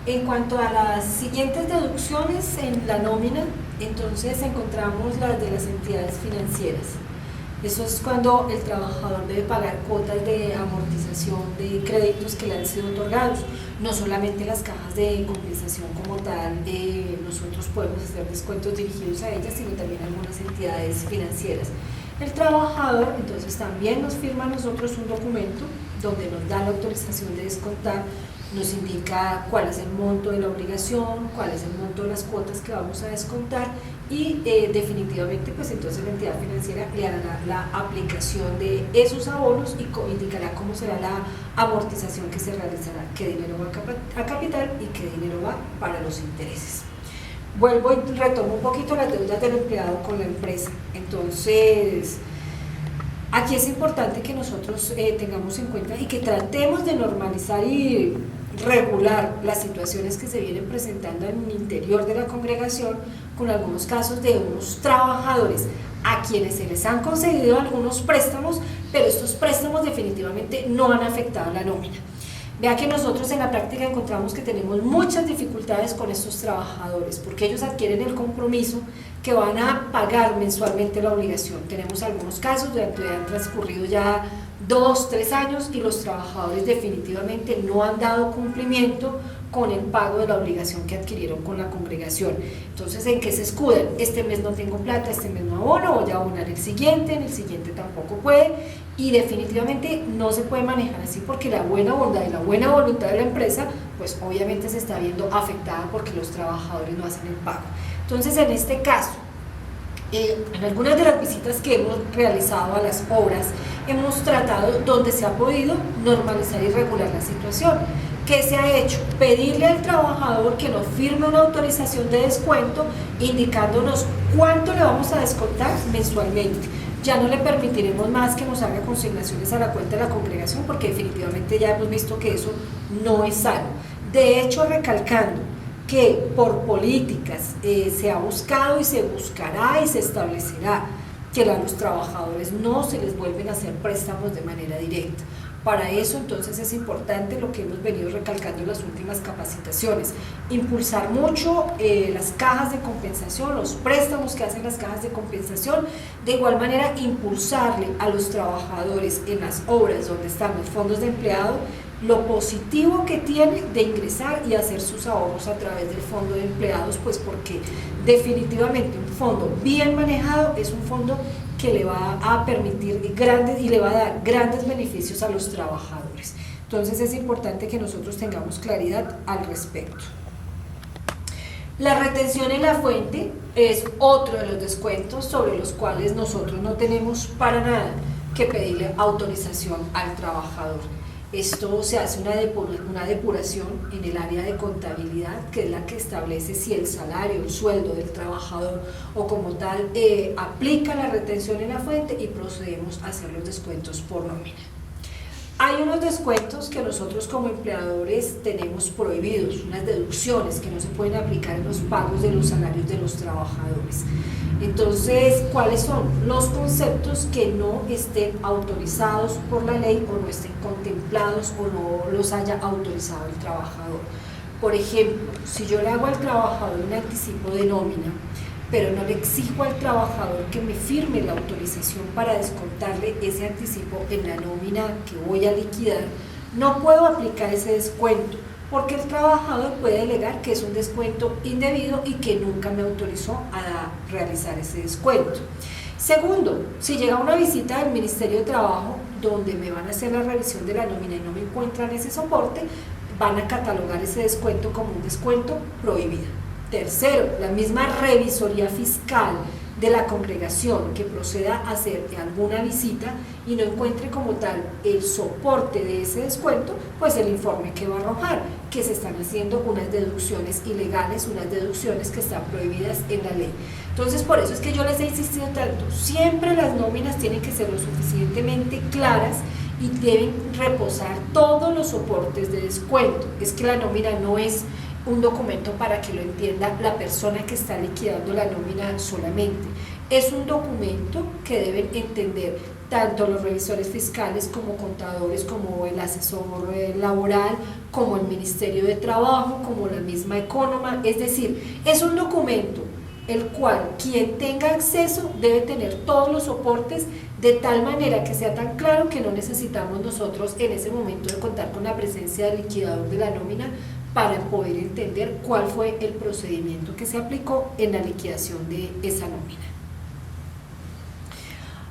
En cuanto a las siguientes deducciones en la nómina, entonces encontramos las de las entidades financieras. Eso es cuando el trabajador debe pagar cuotas de amortización de créditos que le han sido otorgados. No solamente las cajas de compensación como tal, nosotros podemos hacer descuentos dirigidos a ellas, sino también algunas entidades financieras. El trabajador entonces también nos firma a nosotros un documento donde nos da la autorización de descontar, nos indica cuál es el monto de la obligación, cuál es el monto de las cuotas que vamos a descontar y definitivamente pues entonces la entidad financiera le hará la aplicación de esos abonos y indicará cómo será la amortización que se realizará, qué dinero va a capital y qué dinero va para los intereses. Vuelvo y retomo un poquito las deudas del empleado con la empresa. Entonces, aquí es importante que nosotros tengamos en cuenta y que tratemos de normalizar y regular las situaciones que se vienen presentando en el interior de la congregación con algunos casos de unos trabajadores a quienes se les han concedido algunos préstamos, pero estos préstamos definitivamente no han afectado la nómina. Vea que nosotros en la práctica encontramos que tenemos muchas dificultades con estos trabajadores porque ellos adquieren el compromiso que van a pagar mensualmente la obligación. Tenemos algunos casos donde han transcurrido ya 2, 3 años y los trabajadores definitivamente no han dado cumplimiento con el pago de la obligación que adquirieron con la congregación. Entonces, ¿en qué se escudan? Este mes no tengo plata, este mes no abono, voy a abonar el siguiente, en el siguiente tampoco puede, y definitivamente no se puede manejar así porque la buena bondad y la buena voluntad de la empresa, pues obviamente se está viendo afectada porque los trabajadores no hacen el pago. Entonces, en este caso, en algunas de las visitas que hemos realizado a las obras, hemos tratado donde se ha podido normalizar y regular la situación. ¿Qué se ha hecho? Pedirle al trabajador que nos firme una autorización de descuento indicándonos cuánto le vamos a descontar mensualmente. Ya no le permitiremos más que nos haga consignaciones a la cuenta de la congregación porque definitivamente ya hemos visto que eso no es sano. De hecho, recalcando que por políticas se ha buscado y se buscará y se establecerá que a los trabajadores no se les vuelven a hacer préstamos de manera directa. Para eso entonces es importante lo que hemos venido recalcando en las últimas capacitaciones, impulsar mucho las cajas de compensación, los préstamos que hacen las cajas de compensación, de igual manera impulsarle a los trabajadores en las obras donde están los fondos de empleado, lo positivo que tiene de ingresar y hacer sus ahorros a través del fondo de empleados, pues porque definitivamente un fondo bien manejado es un fondo que le va a permitir grandes y le va a dar grandes beneficios a los trabajadores. Entonces es importante que nosotros tengamos claridad al respecto. La retención en la fuente es otro de los descuentos sobre los cuales nosotros no tenemos para nada que pedirle autorización al trabajador. Esto se hace una depuración en el área de contabilidad, que es la que establece si el salario, el sueldo del trabajador o como tal aplica la retención en la fuente y procedemos a hacer los descuentos por nómina. Hay unos descuentos que nosotros como empleadores tenemos prohibidos, unas deducciones que no se pueden aplicar en los pagos de los salarios de los trabajadores. Entonces, ¿cuáles son? Los conceptos que no estén autorizados por la ley o no estén contemplados o no los haya autorizado el trabajador. Por ejemplo, si yo le hago al trabajador un anticipo de nómina, pero no le exijo al trabajador que me firme la autorización para descontarle ese anticipo en la nómina que voy a liquidar, no puedo aplicar ese descuento, porque el trabajador puede alegar que es un descuento indebido y que nunca me autorizó a realizar ese descuento. Segundo, si llega una visita del Ministerio de Trabajo donde me van a hacer la revisión de la nómina y no me encuentran ese soporte, van a catalogar ese descuento como un descuento prohibido. Tercero, la misma revisoría fiscal de la congregación que proceda a hacer alguna visita y no encuentre como tal el soporte de ese descuento, pues el informe que va a arrojar, que se están haciendo unas deducciones ilegales, unas deducciones que están prohibidas en la ley. Entonces, por eso es que yo les he insistido tanto, siempre las nóminas tienen que ser lo suficientemente claras y deben reposar todos los soportes de descuento. Es que la nómina no es un documento para que lo entienda la persona que está liquidando la nómina solamente. Es un documento que deben entender tanto los revisores fiscales como contadores, como el asesor laboral, como el Ministerio de Trabajo, como la misma Economa. Es decir, es un documento el cual quien tenga acceso debe tener todos los soportes de tal manera que sea tan claro que no necesitamos nosotros en ese momento de contar con la presencia del liquidador de la nómina para poder entender cuál fue el procedimiento que se aplicó en la liquidación de esa nómina.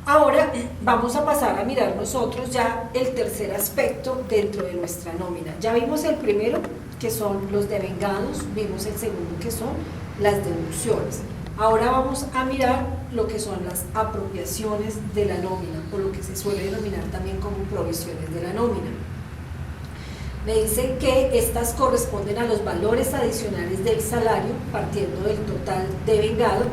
Ahora vamos a pasar a mirar nosotros ya el tercer aspecto dentro de nuestra nómina. Ya vimos el primero, que son los devengados, vimos el segundo, que son las deducciones. Ahora vamos a mirar lo que son las apropiaciones de la nómina, o lo que se suele denominar también como provisiones de la nómina. Me dicen que estas corresponden a los valores adicionales del salario, partiendo del total devengado,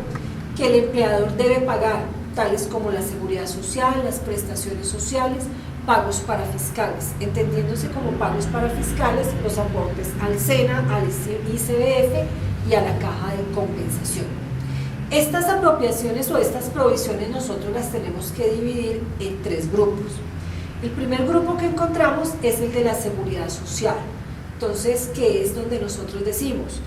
que el empleador debe pagar, tales como la seguridad social, las prestaciones sociales, pagos parafiscales, entendiéndose como pagos parafiscales los aportes al SENA, al ICBF y a la caja de compensación. Estas apropiaciones o estas provisiones nosotros las tenemos que dividir en tres grupos. El primer grupo que encontramos es el de la seguridad social, entonces, que es donde nosotros decimos,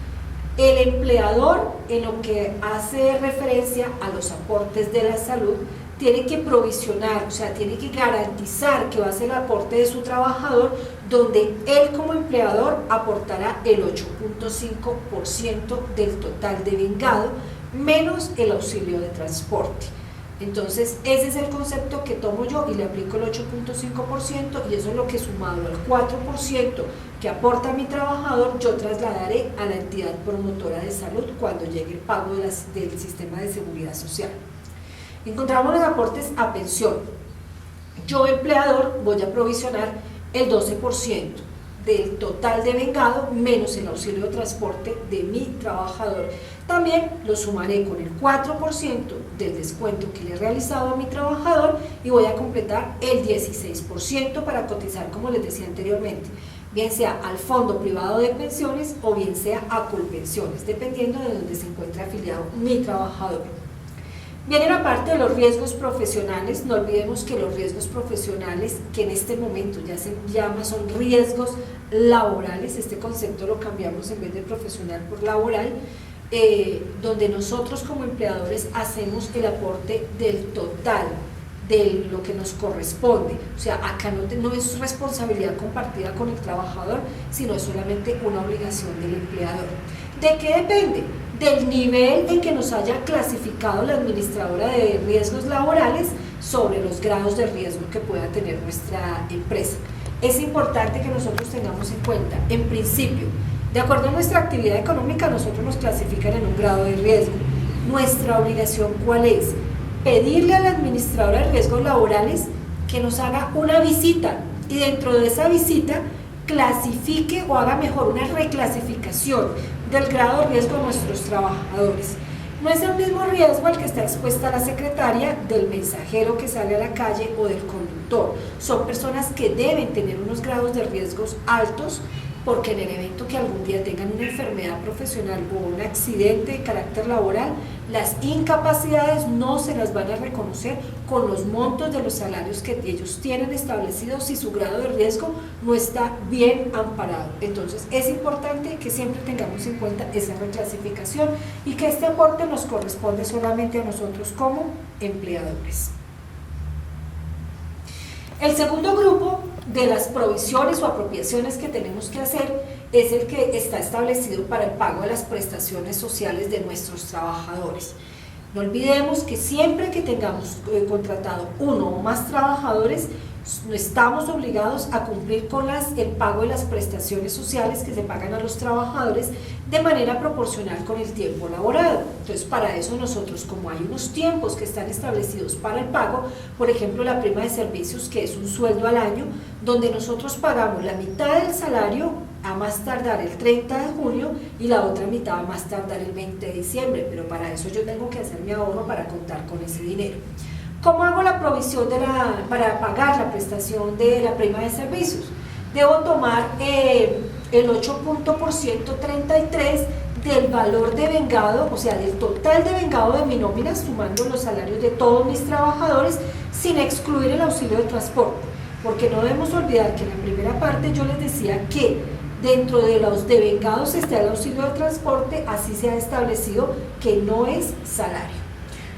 el empleador, en lo que hace referencia a los aportes de la salud, tiene que provisionar, o sea, tiene que garantizar que va a ser el aporte de su trabajador, donde él como empleador aportará el 8.5% del total devengado, menos el auxilio de transporte. Entonces, ese es el concepto que tomo yo y le aplico el 8.5%, y eso es lo que, sumado al 4% que aporta mi trabajador, yo trasladaré a la entidad promotora de salud cuando llegue el pago del sistema de seguridad social. Encontramos los aportes a pensión. Yo, empleador, voy a provisionar el 12% del total devengado menos el auxilio de transporte de mi trabajador. También lo sumaré con el 4% del descuento que le he realizado a mi trabajador y voy a completar el 16% para cotizar, como les decía anteriormente, bien sea al fondo privado de pensiones o bien sea a Colpensiones, dependiendo de donde se encuentre afiliado mi trabajador. Viene la parte de los riesgos profesionales. No olvidemos que los riesgos profesionales, que en este momento ya se llama, son riesgos laborales. Este concepto lo cambiamos en vez de profesional por laboral, donde nosotros como empleadores hacemos el aporte del total de lo que nos corresponde. O sea, acá no es responsabilidad compartida con el trabajador, sino es solamente una obligación del empleador. ¿De qué depende? Del nivel en que nos haya clasificado la administradora de riesgos laborales sobre los grados de riesgo que pueda tener nuestra empresa. Es importante que nosotros tengamos en cuenta, en principio, de acuerdo a nuestra actividad económica, nosotros nos clasifican en un grado de riesgo. Nuestra obligación, ¿cuál es? Pedirle a la administradora de riesgos laborales que nos haga una visita, y dentro de esa visita clasifique o haga mejor una reclasificación del grado de riesgo de nuestros trabajadores. No es el mismo riesgo al que está expuesta la secretaria, del mensajero que sale a la calle o del conductor. Son personas que deben tener unos grados de riesgos altos, porque en el evento que algún día tengan una enfermedad profesional o un accidente de carácter laboral, las incapacidades no se las van a reconocer con los montos de los salarios que ellos tienen establecidos si su grado de riesgo no está bien amparado. Entonces, es importante que siempre tengamos en cuenta esa reclasificación y que este aporte nos corresponde solamente a nosotros como empleadores. El segundo grupo de las provisiones o apropiaciones que tenemos que hacer es el que está establecido para el pago de las prestaciones sociales de nuestros trabajadores. No olvidemos que siempre que tengamos contratado uno o más trabajadores, no estamos obligados a cumplir con el pago de las prestaciones sociales que se pagan a los trabajadores de manera proporcional con el tiempo laborado. Entonces, para eso nosotros, como hay unos tiempos que están establecidos para el pago, por ejemplo, la prima de servicios, que es un sueldo al año, donde nosotros pagamos la mitad del salario a más tardar el 30 de junio y la otra mitad a más tardar el 20 de diciembre, pero para eso yo tengo que hacer mi ahorro para contar con ese dinero. ¿Cómo hago la provisión para pagar la prestación de la prima de servicios? Debo tomar el 8% 33 del valor de vengado, o sea, del total de vengado de mi nómina, sumando los salarios de todos mis trabajadores, sin excluir el auxilio de transporte, porque no debemos olvidar que en la primera parte yo les decía que dentro de los devengados está el auxilio de transporte, así se ha establecido que no es salario.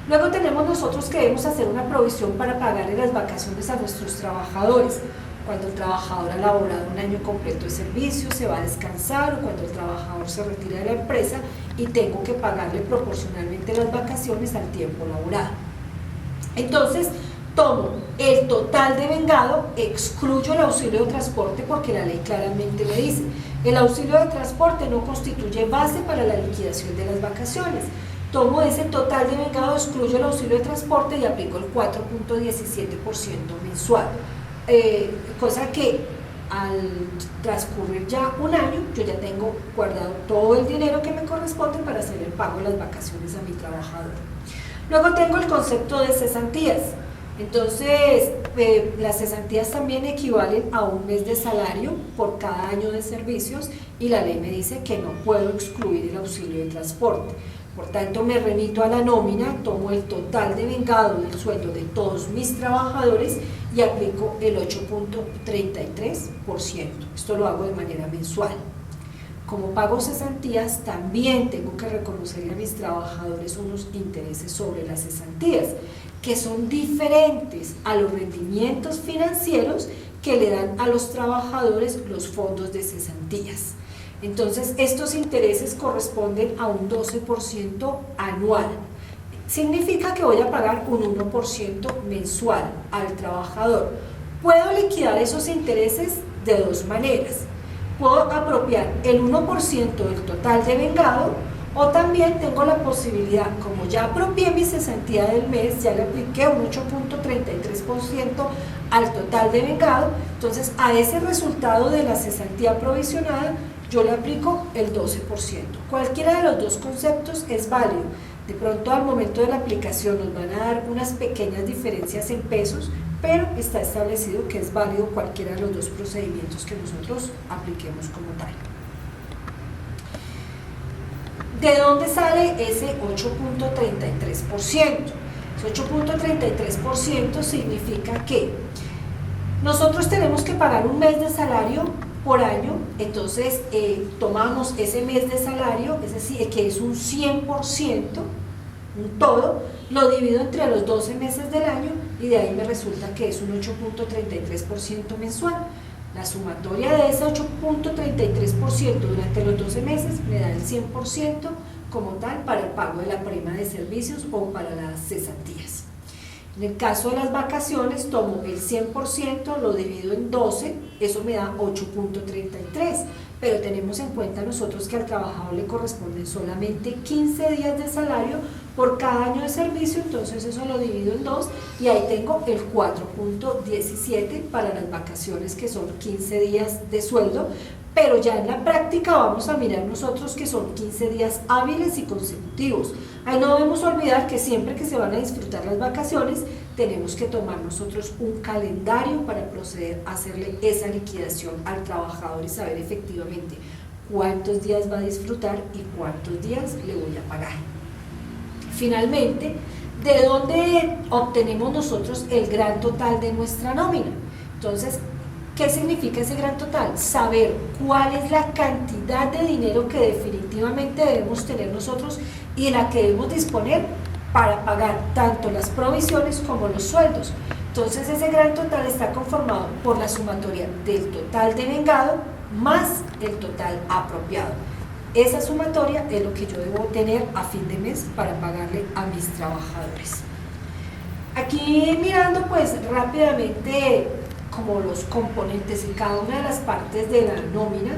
Luego tenemos nosotros que debemos hacer una provisión para pagarle las vacaciones a nuestros trabajadores. Cuando el trabajador ha laborado un año completo de servicio, se va a descansar, o cuando el trabajador se retira de la empresa y tengo que pagarle proporcionalmente las vacaciones al tiempo laborado. Entonces, tomo el total de vengado, excluyo el auxilio de transporte porque la ley claramente me dice, el auxilio de transporte no constituye base para la liquidación de las vacaciones. Tomo ese total de vengado, excluyo el auxilio de transporte y aplico el 4.17% mensual. Cosa que al transcurrir ya un año, yo ya tengo guardado todo el dinero que me corresponde para hacer el pago de las vacaciones a mi trabajador. Luego tengo el concepto de cesantías. Entonces, las cesantías también equivalen a un mes de salario por cada año de servicios y la ley me dice que no puedo excluir el auxilio de transporte. Por tanto, me remito a la nómina, tomo el total de vengado del sueldo de todos mis trabajadores y aplico el 8.33%. Esto lo hago de manera mensual. Como pago cesantías, también tengo que reconocerle a mis trabajadores unos intereses sobre las cesantías, que son diferentes a los rendimientos financieros que le dan a los trabajadores los fondos de cesantías. Entonces, estos intereses corresponden a un 12% anual. Significa que voy a pagar un 1% mensual al trabajador. Puedo liquidar esos intereses de dos maneras. Puedo apropiar el 1% del total de vengado o también tengo la posibilidad, como ya apropié mi cesantía del mes, ya le apliqué un 8.33% al total de vengado, entonces a ese resultado de la cesantía provisionada yo le aplico el 12%. Cualquiera de los dos conceptos es válido. De pronto al momento de la aplicación nos van a dar unas pequeñas diferencias en pesos, pero está establecido que es válido cualquiera de los dos procedimientos que nosotros apliquemos como tal. ¿De dónde sale ese 8.33%? Ese 8.33% significa que nosotros tenemos que pagar un mes de salario por año, entonces tomamos ese mes de salario, es decir, que es un 100%, un todo, lo divido entre los 12 meses del año y de ahí me resulta que es un 8.33% mensual. La sumatoria de ese 8.33% durante los 12 meses me da el 100% como tal para el pago de la prima de servicios o para las cesantías. En el caso de las vacaciones, tomo el 100%, lo divido en 12, eso me da 8.33, pero tenemos en cuenta nosotros que al trabajador le corresponden solamente 15 días de salario por cada año de servicio, entonces eso lo divido en 2 y ahí tengo el 4.17 para las vacaciones, que son 15 días de sueldo, pero ya en la práctica vamos a mirar nosotros que son 15 días hábiles y consecutivos. Ahí no debemos olvidar que siempre que se van a disfrutar las vacaciones, tenemos que tomar nosotros un calendario para proceder a hacerle esa liquidación al trabajador y saber efectivamente cuántos días va a disfrutar y cuántos días le voy a pagar. Finalmente, ¿de dónde obtenemos nosotros el gran total de nuestra nómina? Entonces, ¿qué significa ese gran total? Saber cuál es la cantidad de dinero que definitivamente debemos tener nosotros y de la que debemos disponer para pagar tanto las provisiones como los sueldos. Entonces ese gran total está conformado por la sumatoria del total de vengado más el total apropiado. Esa sumatoria es lo que yo debo tener a fin de mes para pagarle a mis trabajadores. Aquí mirando pues rápidamente como los componentes y cada una de las partes de la nómina,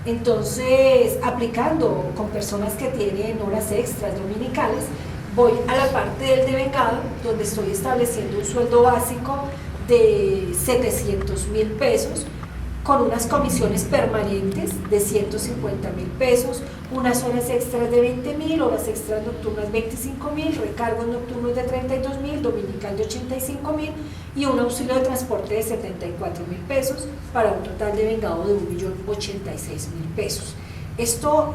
entonces aplicando con personas que tienen horas extras dominicales, voy a la parte del devengado donde estoy estableciendo un sueldo básico de 700.000 pesos con unas comisiones permanentes de 150.000 pesos, unas horas extras de 20.000, horas extras nocturnas 25.000, recargos nocturnos de 32.000, dominical de 85.000 y un auxilio de transporte de 74.000 pesos para un total de vengado de 1.086.000 pesos. Esto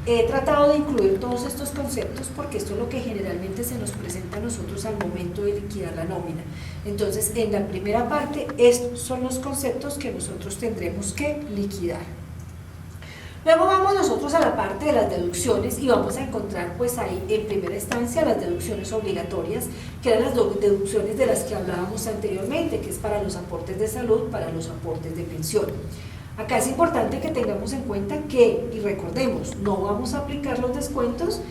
He tratado de incluir todos estos conceptos porque esto es lo que generalmente se nos presenta a nosotros al momento de liquidar la nómina. Entonces, en la primera parte, estos son los conceptos que nosotros tendremos que liquidar. Luego vamos nosotros a la parte de las deducciones y vamos a encontrar pues ahí en primera instancia las deducciones obligatorias, que eran las deducciones de las que hablábamos anteriormente, que es para los aportes de salud, para los aportes de pensión. Acá es importante que tengamos en cuenta que, y recordemos, no vamos a aplicar los descuentos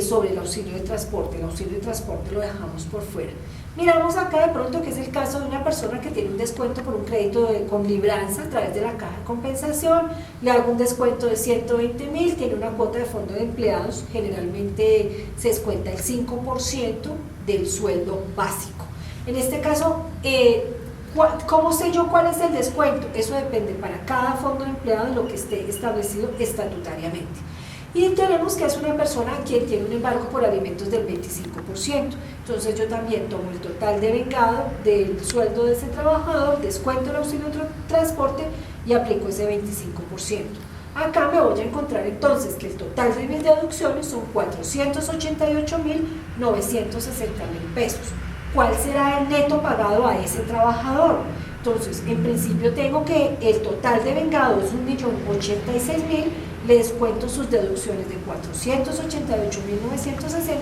sobre el auxilio de transporte. El auxilio de transporte lo dejamos por fuera. Miramos acá de pronto que es el caso de una persona que tiene un descuento por un crédito con libranza a través de la caja de compensación, le hago un descuento de 120.000, tiene una cuota de fondo de empleados, generalmente se descuenta el 5% del sueldo básico. En este caso, ¿cómo sé yo cuál es el descuento? Eso depende para cada fondo de empleado de lo que esté establecido estatutariamente. Y tenemos que es una persona quien tiene un embargo por alimentos del 25%. Entonces yo también tomo el total de vengado del sueldo de ese trabajador, descuento el auxilio de transporte y aplico ese 25%. Acá me voy a encontrar entonces que el total de mis deducciones son 488.960.000 pesos. ¿Cuál será el neto pagado a ese trabajador? Entonces, en principio tengo que el total de vengado es 1.086.000, le descuento sus deducciones de 488.960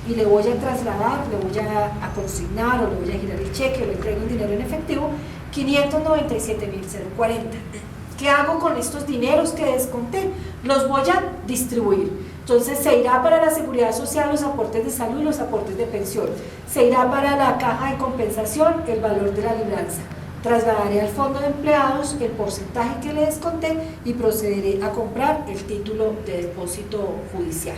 y le voy a trasladar, le voy a consignar o le voy a girar el cheque o le entrego el dinero en efectivo, 597.040. ¿Qué hago con estos dineros que desconté? Los voy a distribuir. Entonces se irá para la seguridad social los aportes de salud y los aportes de pensión. Se irá para la caja de compensación el valor de la libranza. Trasladaré al fondo de empleados el porcentaje que le desconté y procederé a comprar el título de depósito judicial.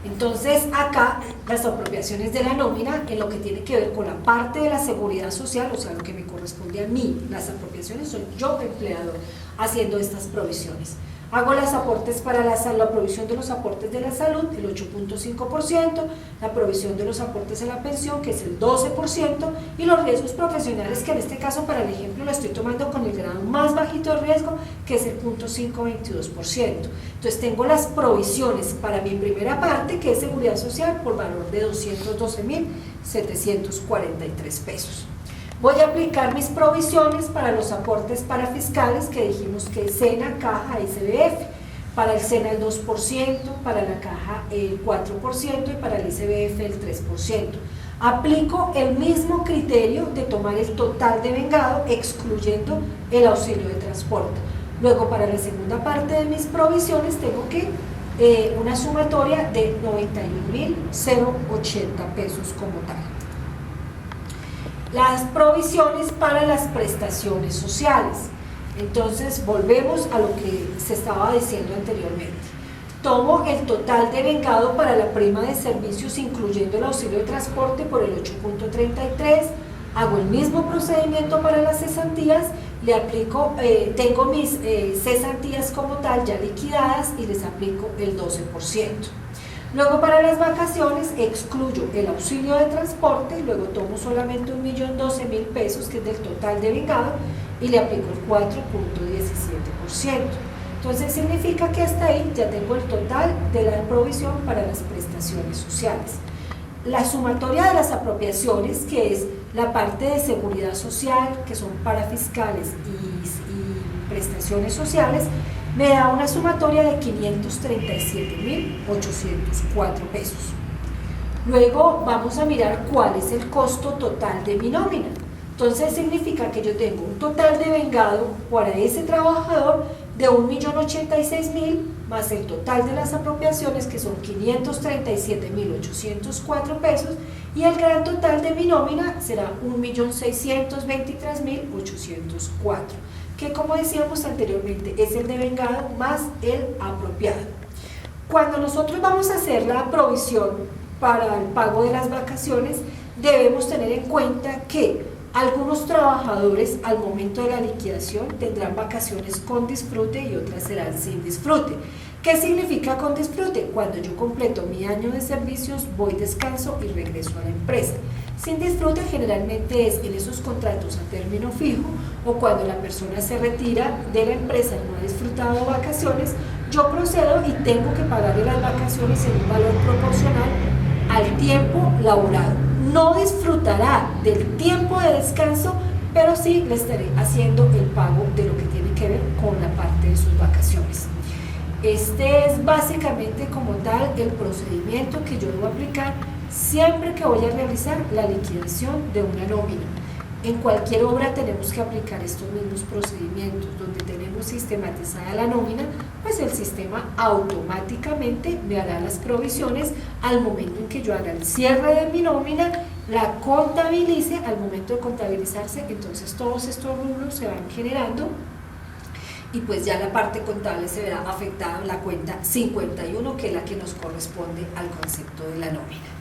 Entonces acá las apropiaciones de la nómina en lo que tiene que ver con la parte de la seguridad social, o sea lo que me corresponde a mí, las apropiaciones soy yo empleador haciendo estas provisiones. Hago los aportes para la provisión de los aportes de la salud, el 8.5%, la provisión de los aportes a la pensión, que es el 12%, y los riesgos profesionales, que en este caso para el ejemplo lo estoy tomando con el grado más bajito de riesgo, que es el 0.522%. Entonces tengo las provisiones para mi primera parte, que es seguridad social, por valor de 212.743 pesos. Voy a aplicar mis provisiones para los aportes parafiscales que dijimos que es SENA, Caja, ICBF. Para el SENA el 2%, para la Caja el 4% y para el ICBF el 3%. Aplico el mismo criterio de tomar el total de vengado excluyendo el auxilio de transporte. Luego para la segunda parte de mis provisiones tengo que una sumatoria de 91.080 pesos como tal. Las provisiones para las prestaciones sociales. Entonces volvemos a lo que se estaba diciendo anteriormente. Tomo el total de vengado para la prima de servicios incluyendo el auxilio de transporte por el 8.33, hago el mismo procedimiento para las cesantías, le aplico, tengo mis cesantías como tal ya liquidadas y les aplico el 12%. Luego para las vacaciones excluyo el auxilio de transporte, luego tomo solamente 1.012.000 pesos, que es del total de vengado, y le aplico el 4.17%. Entonces significa que hasta ahí ya tengo el total de la provisión para las prestaciones sociales. La sumatoria de las apropiaciones, que es la parte de seguridad social, que son parafiscales y prestaciones sociales, me da una sumatoria de 537.804 pesos. Luego vamos a mirar cuál es el costo total de mi nómina. Entonces significa que yo tengo un total de vengado para ese trabajador de 1.086.000 más el total de las apropiaciones, que son 537.804 pesos, y el gran total de mi nómina será 1.623.804, que como decíamos anteriormente es el de vengado más el apropiado. Cuando nosotros vamos a hacer la provisión para el pago de las vacaciones, debemos tener en cuenta que algunos trabajadores al momento de la liquidación tendrán vacaciones con disfrute y otras serán sin disfrute. ¿Qué significa con disfrute? Cuando yo completo mi año de servicios, voy, descanso y regreso a la empresa. Sin disfrute generalmente es en esos contratos a término fijo o cuando la persona se retira de la empresa y no ha disfrutado vacaciones, yo procedo y tengo que pagarle las vacaciones en un valor proporcional al tiempo laborado. No disfrutará del tiempo de descanso, pero sí le estaré haciendo el pago de lo que tiene que ver con la parte de sus vacaciones. Este es básicamente como tal el procedimiento que yo debo aplicar siempre que voy a realizar la liquidación de una nómina. En cualquier obra tenemos que aplicar estos mismos procedimientos. Donde tenemos sistematizada la nómina, pues el sistema automáticamente me hará las provisiones al momento en que yo haga el cierre de mi nómina, la contabilice. Al momento de contabilizarse, entonces todos estos rubros se van generando y pues ya la parte contable se verá afectada en la cuenta 51, que es la que nos corresponde al concepto de la nómina.